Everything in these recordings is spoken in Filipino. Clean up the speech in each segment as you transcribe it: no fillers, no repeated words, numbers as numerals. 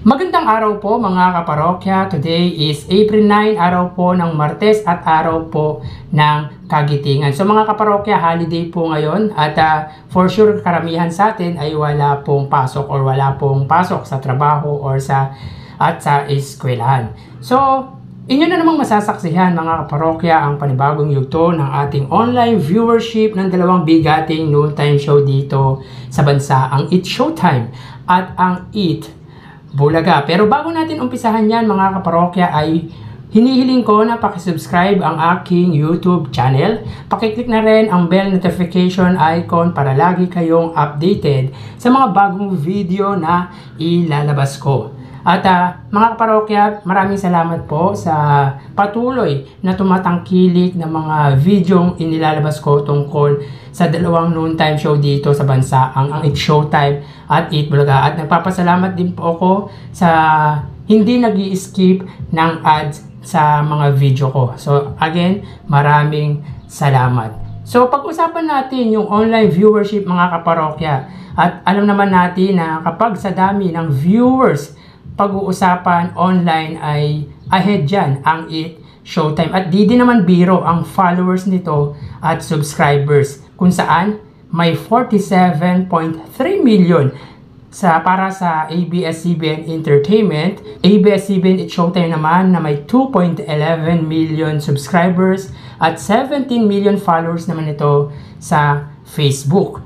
Magandang araw po mga kaparokya. Today is April 9, araw po ng Martes at araw po ng Kagitingan. So mga kaparokya, holiday po ngayon at for sure karamihan sa atin ay wala pong pasok or wala pong pasok sa trabaho or sa eskwelahan. So inyo na namang masasaksihan mga kaparokya ang panibagong yugto ng ating online viewership ng dalawang bigating noontime show dito sa bansa, ang Eat Showtime at ang Eat Bulaga. Pero bago natin umpisahan yan mga kaparokya ay hinihiling ko na pakisubscribe ang aking YouTube channel. Pakiclick na rin ang bell notification icon para lagi kayong updated sa mga bagong video na ilalabas ko. At mga kaparokya, maraming salamat po sa patuloy na tumatangkilik ng mga videong inilalabas ko tungkol sa dalawang noontime show dito sa bansa, ang Eat Showtime at Eat Bulaga. At nagpapasalamat din po ako sa hindi nag-i-skip ng ads sa mga video ko. So again, maraming salamat. So pag-usapan natin yung online viewership mga kaparokya. At alam naman natin na kapag sa dami ng viewers, pag-uusapan online ay ahead dyan ang Eat Showtime. At di din naman biro ang followers nito at subscribers, kung saan may 47.3 million para sa ABS-CBN Entertainment. ABS-CBN Eat Showtime naman na may 2.11 million subscribers at 17 million followers naman ito sa Facebook.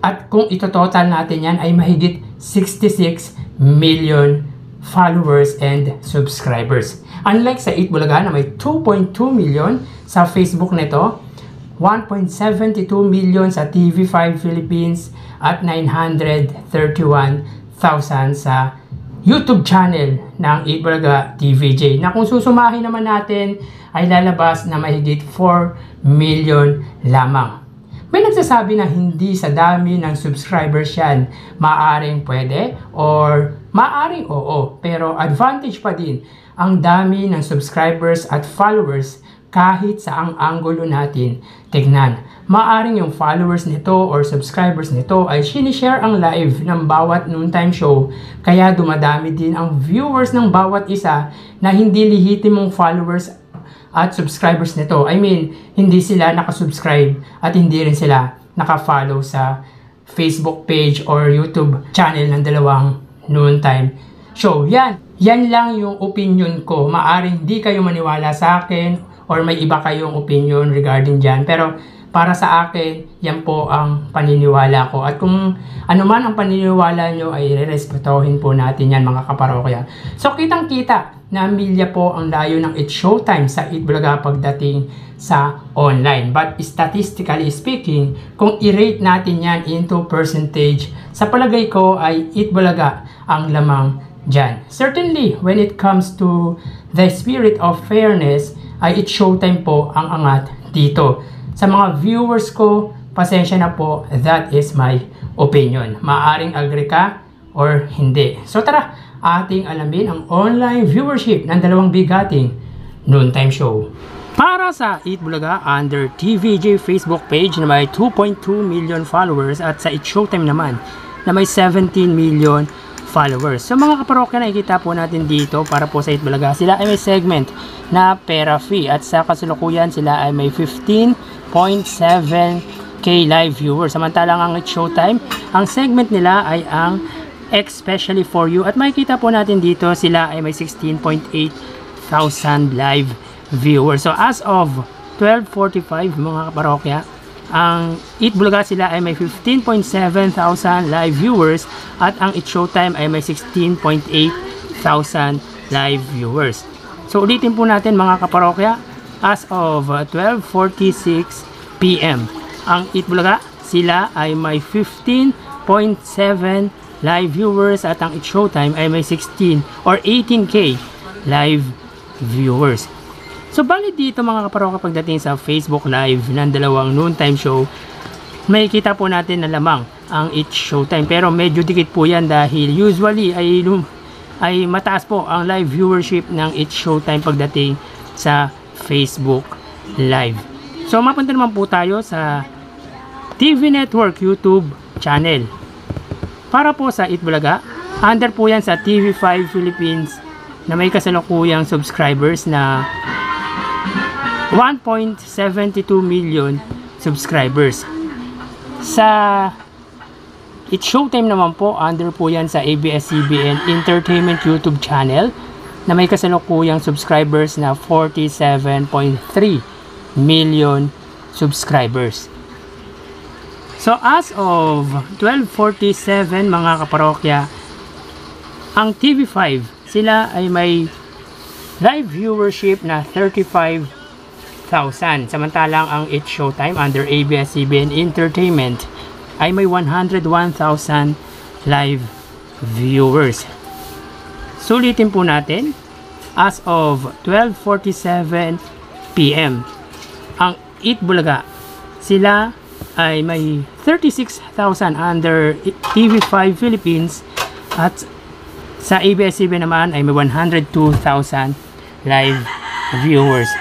At kung ito-total natin yan ay mahigit 66 million followers and subscribers. Unlike sa Eat Bulaga na may 2.2 million sa Facebook nito, 1.72 million sa TV5 Philippines at 931,000 sa YouTube channel ng Eat Bulaga TVJ, na kung susumahin naman natin ay lalabas na mahigit 4 million lamang. May nagsasabi na hindi sa dami ng subscribers yan maaring pwede or maaring oo, pero advantage pa din ang dami ng subscribers at followers kahit sa ang anggulo natin tignan. Maaring yung followers nito or subscribers nito ay sinishare ang live ng bawat noontime show, kaya dumadami din ang viewers ng bawat isa na hindi lehitimong followers at subscribers nito. I mean, hindi sila nakasubscribe at hindi rin sila nakafollow sa Facebook page or YouTube channel ng dalawang noontime show. Yan lang yung opinion ko. Maaring di kayo maniwala sa akin or may iba kayong opinion regarding dyan. Pero para sa akin, yan po ang paniniwala ko. At kung ano man ang paniniwala nyo ay respetuhin po natin yan mga kaparokya. So kitang-kita na milya po ang layo ng Eat Showtime sa Eat Bulaga pagdating sa online. But statistically speaking, kung i-rate natin yan into percentage, sa palagay ko ay Eat Bulaga ang lamang dyan. Certainly, when it comes to the spirit of fairness, ay Eat Showtime po ang angat dito. Sa mga viewers ko, pasensya na po, that is my opinion. Maaring agree ka or hindi. So tara, ating alamin ang online viewership ng dalawang bigating noontime show. Para sa Eat Bulaga, under TVJ Facebook page na may 2.2 million followers at sa Eat Showtime naman na may 17 million followers. So mga kaparokya, nakikita po natin dito para po sa Eat Bulaga, sila ay may segment na pera free at sa kasalukuyan sila ay may 15.7k live viewers. Samantalang ang Eat Showtime, ang segment nila ay ang especially for you at makikita po natin dito sila ay may 16.8 thousand live viewers. So as of 12:45 mga kaparokya, ang Eat Bulaga sila ay may 15.7 thousand live viewers at ang Eat Showtime ay may 16.8 thousand live viewers. So ulitin po natin mga kaparokya, as of 12:46 PM, ang Eat Bulaga sila ay may 15.7 live viewers at ang Eat Showtime ay may 16 or 18k live viewers. So bali dito mga kaparokya, pagdating sa Facebook live ng dalawang noontime show, may kita po natin na lamang ang Eat Showtime, pero medyo dikit po yan dahil usually ay mataas po ang live viewership ng Eat Showtime pagdating sa Facebook live. So mapunta naman po tayo sa TV Network YouTube channel. Para po sa Eat Bulaga, Under po yan sa TV5 Philippines na may kasalukuyang subscribers na 1.72 million subscribers. Sa It's Showtime naman po, under po yan sa ABS-CBN Entertainment YouTube channel na may kasalukuyang subscribers na 47.3 million subscribers. So as of 12:47 mga kaparokya, ang TV5 sila ay may live viewership na 35,000. Samantalang ang It's Showtime under ABS-CBN Entertainment ay may 101,000 live viewers. Sulitin po natin, as of 12:47 PM, ang Eat Bulaga, sila ay may 36,000 under TV5 Philippines at sa ABS-CBN naman ay may 102,000 live viewers.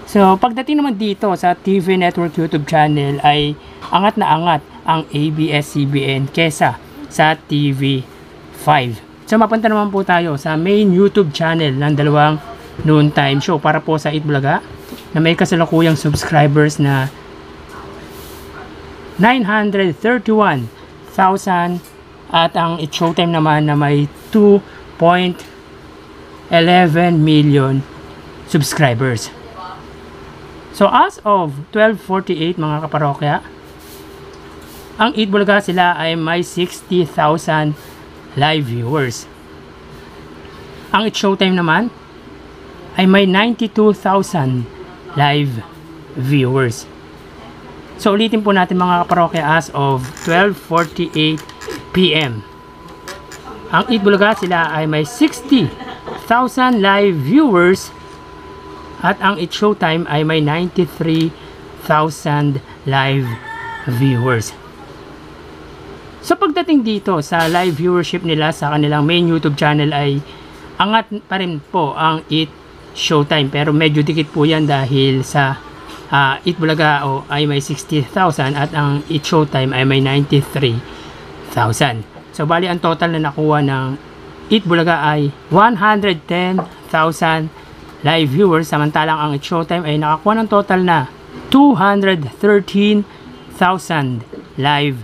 So, pagdating naman dito sa TV Network YouTube channel ay angat na angat ang ABS-CBN kesa sa TV5. So, mapunta naman po tayo sa main YouTube channel ng dalawang noontime show para po sa Eat Bulaga na may kasalukuyang subscribers na 931,000 at ang It's Showtime naman na may 2.11 million subscribers. So, as of 12:48 mga kaparokya, ang Eat Bulaga sila ay may 60,000 live viewers. Ang It's Showtime naman ay may 92,000 live viewers. So ulitin po natin mga kaparokya, as of 12:48 PM. Ang Eat Bulaga sila ay may 60,000 live viewers at ang It's Showtime ay may 93,000 live viewers. So pagdating dito sa live viewership nila sa kanilang main YouTube channel ay angat pa rin po ang Eat Showtime, pero medyo dikit po yan dahil sa Eat Bulaga ay may 60,000 at ang Eat Showtime ay may 93,000. So bali ang total na nakuha ng Eat Bulaga ay 110,000 live viewers, samantalang ang Eat Showtime ay nakakuha ng total na 213,000 live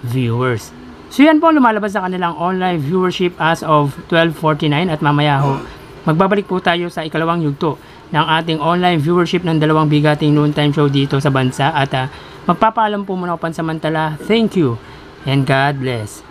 viewers. So yan po lumalabas sa kanilang online viewership as of 12:49 at mamaya ho magbabalik po tayo sa ikalawang yugto ng ating online viewership ng dalawang bigating noontime show dito sa bansa at magpapaalam po muna ako pansamantala. Thank you and God bless.